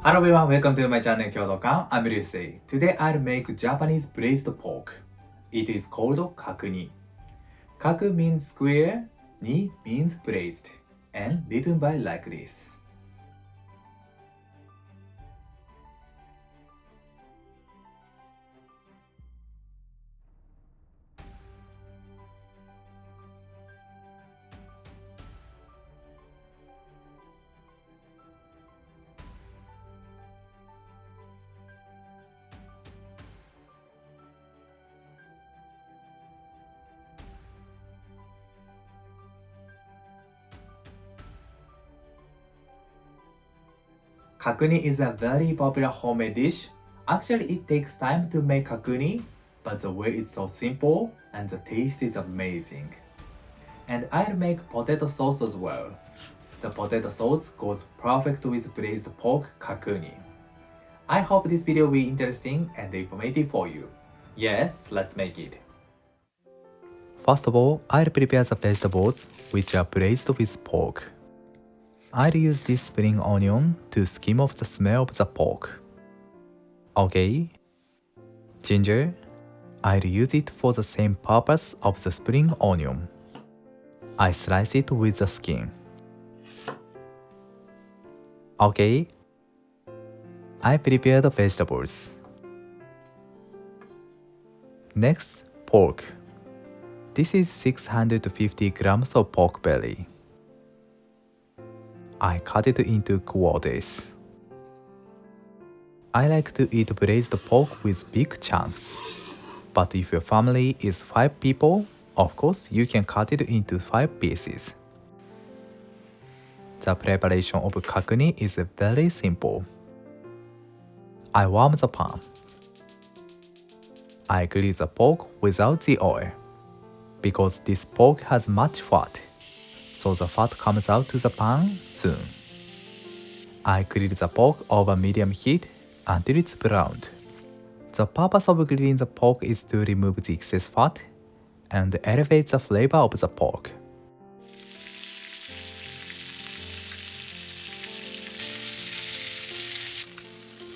Hello everyone, welcome to my channel Kyoto-kan. I'm Ryusei. Today I'll make Japanese braised pork. It is called Kakuni. Kaku means square, ni means braised, and written by like this. Kakuni is a very popular homemade dish. Actually, it takes time to make kakuni, but the way is so simple and the taste is amazing. And I'll make potato sauce as well. The potato sauce goes perfect with braised pork kakuni. I hope this video will be interesting and informative for you. Yes, let's make it. First of all, I'll prepare the vegetables, which are braised with pork. I'll use this spring onion to skim off the smell of the pork. Okay. Ginger. I'll use it for the same purpose of the spring onion. I slice it with the skin. Okay. I prepare the vegetables. Next, pork. This is 650 grams of pork belly. I cut it into quarters. I like to eat braised pork with big chunks. But if your family is 5 people, of course you can cut it into 5 pieces. The preparation of kakuni is very simple. I warm the pan. I grill the pork without the oil, because this pork has much fat, so the fat comes out to the pan soon. I grill the pork over medium heat until it's browned. The purpose of grilling the pork is to remove the excess fat and elevate the flavor of the pork.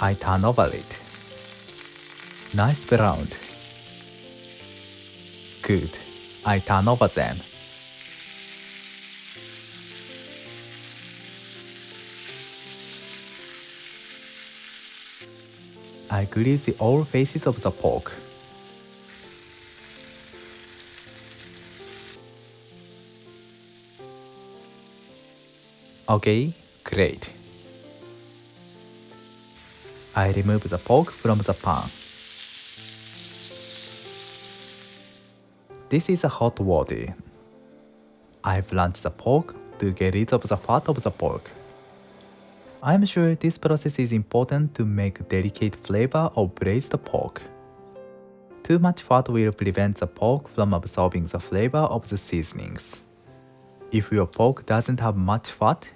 I turn over it. Nice browned. Good. I turn over them. I grill the all faces of the pork. Okay, great. I remove the pork from the pan. This is a hot water. I blanch the pork to get rid of the fat of the pork. I'm sure this process is important to make delicate flavor of braised pork. Too much fat will prevent the pork from absorbing the flavor of the seasonings. If your pork doesn't have much fat,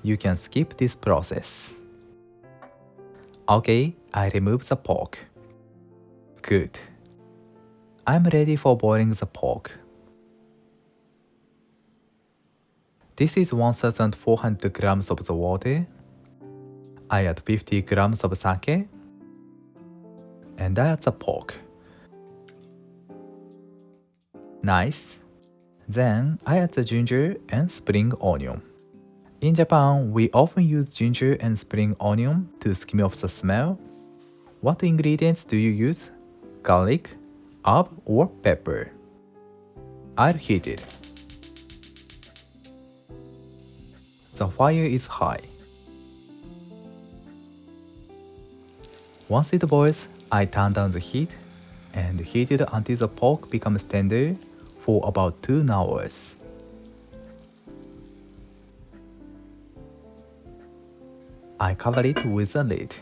you can skip this process. Okay, I remove the pork. Good. I'm ready for boiling the pork. This is 1400 grams of the water. I add 50 grams of sake. And I add the pork. Nice. Then I add the ginger and spring onion. In Japan, we often use ginger and spring onion to skim off the smell. What ingredients do you use? Garlic, herb, or pepper? I'll heat it. The fire is high. Once it boils, I turn down the heat and heat it until the pork becomes tender for about 2 hours. I cover it with a lid.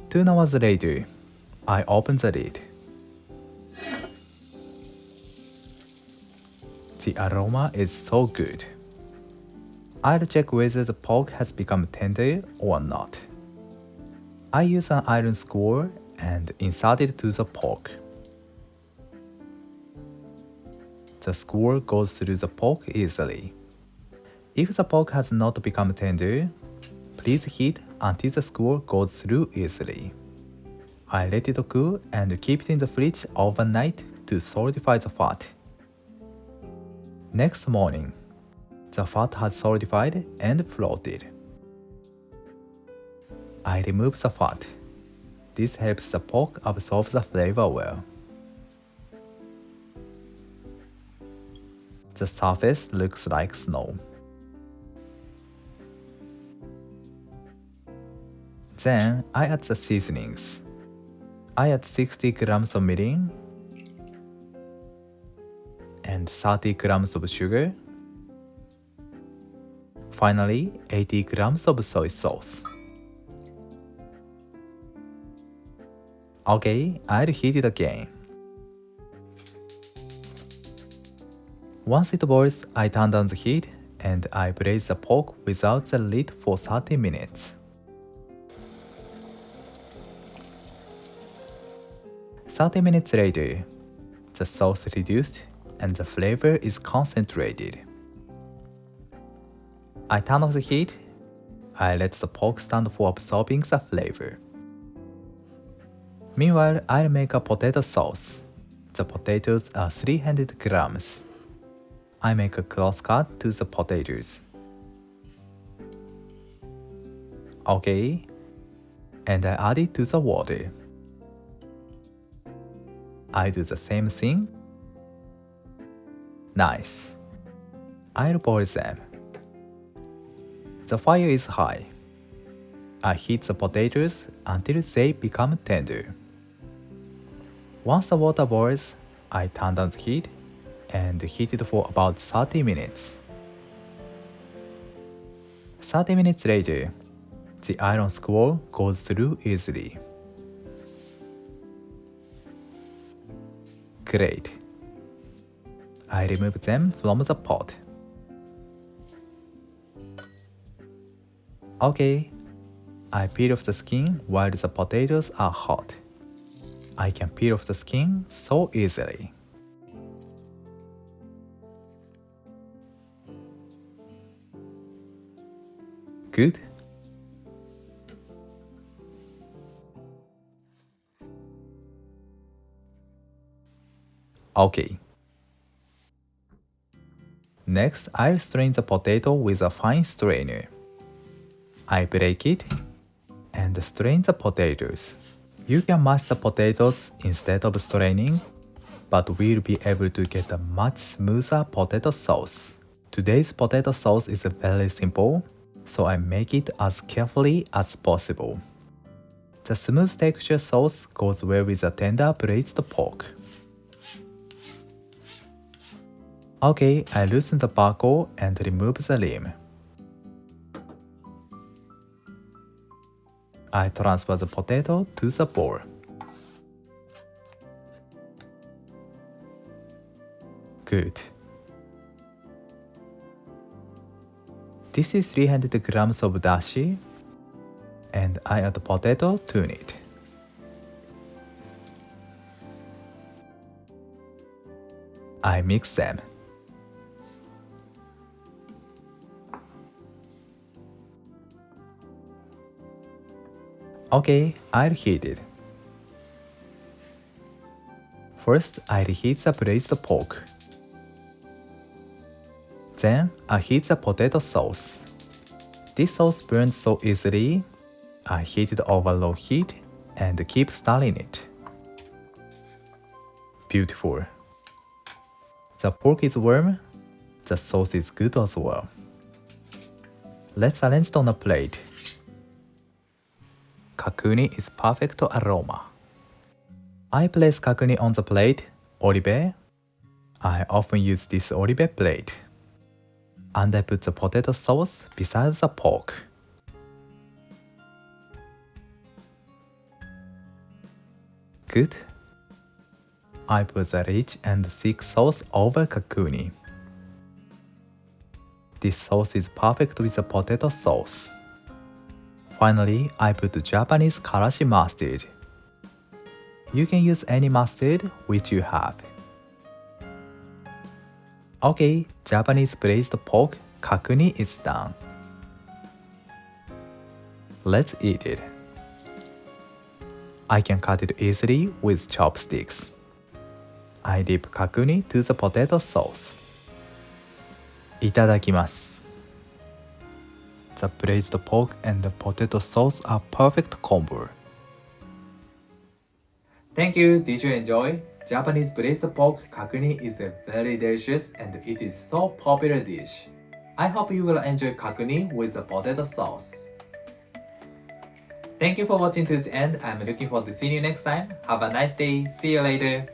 2 hours later, I open the lid. The aroma is so good. I'll check whether the pork has become tender or not. I use an iron skewer and insert it to the pork. The skewer goes through the pork easily. If the pork has not become tender, please heat until the skewer goes through easily. I let it cool and keep it in the fridge overnight to solidify the fat. Next morning, the fat has solidified and floated. I remove the fat. This helps the pork absorb the flavor well. The surface looks like snow. Then I add the seasonings. I add 60 grams of mirin and 30 grams of sugar. Finally, 80 grams of soy sauce. Okay, I'll heat it again. Once it boils, I turn down the heat and I braise the pork without the lid for 30 minutes. 30 minutes later, the sauce reduced and the flavor is concentrated. I turn off the heat. I let the pork stand for absorbing the flavor. Meanwhile, I'll make a potato sauce. The potatoes are 300 grams. I make a cross cut to the potatoes. Okay, and I add it to the water. I do the same thing. Nice. I'll boil them. The fire is high. I heat the potatoes until they become tender. Once the water boils, I turn down the heat and heat it for about 30 minutes. 30 minutes later, the iron skewer goes through easily. Great. I remove them from the pot. Okay, I peel off the skin while the potatoes are hot. I can peel off the skin so easily. Good. Okay. Next, I'll strain the potato with a fine strainer. I break it and strain the potatoes. You can mash the potatoes instead of straining, but we'll be able to get a much smoother potato sauce. Today's potato sauce is very simple, so I make it as carefully as possible. The smooth texture sauce goes well with the tender braised pork. Okay, I loosen the barcode and remove the rim. I transfer the potato to the bowl. Good. This is 300 grams of dashi, and I add potato to it. I mix them. Okay, I'll heat it. First, I reheat the braised pork. Then, I heat the potato sauce. This sauce burns so easily. I heat it over low heat and keep stirring it. Beautiful. The pork is warm. The sauce is good as well. Let's arrange it on a plate. Kakuni is perfect aroma. I place kakuni on the plate, olive. I often use this olive plate. And I put the potato sauce beside the pork. Good. I put the rich and thick sauce over kakuni. This sauce is perfect with the potato sauce. Finally, I put Japanese karashi mustard. You can use any mustard which you have. Okay, Japanese braised pork Kakuni is done. Let's eat it. I can cut it easily with chopsticks. I dip Kakuni to the potato sauce. いただきます。The braised pork and the potato sauce are perfect combo. Thank you. Did you enjoy? Japanese braised pork kakuni is a very delicious and it is so popular dish. I hope you will enjoy kakuni with the potato sauce. Thank you for watching to the end. I'm looking forward to seeing you next time. Have a nice day. See you later.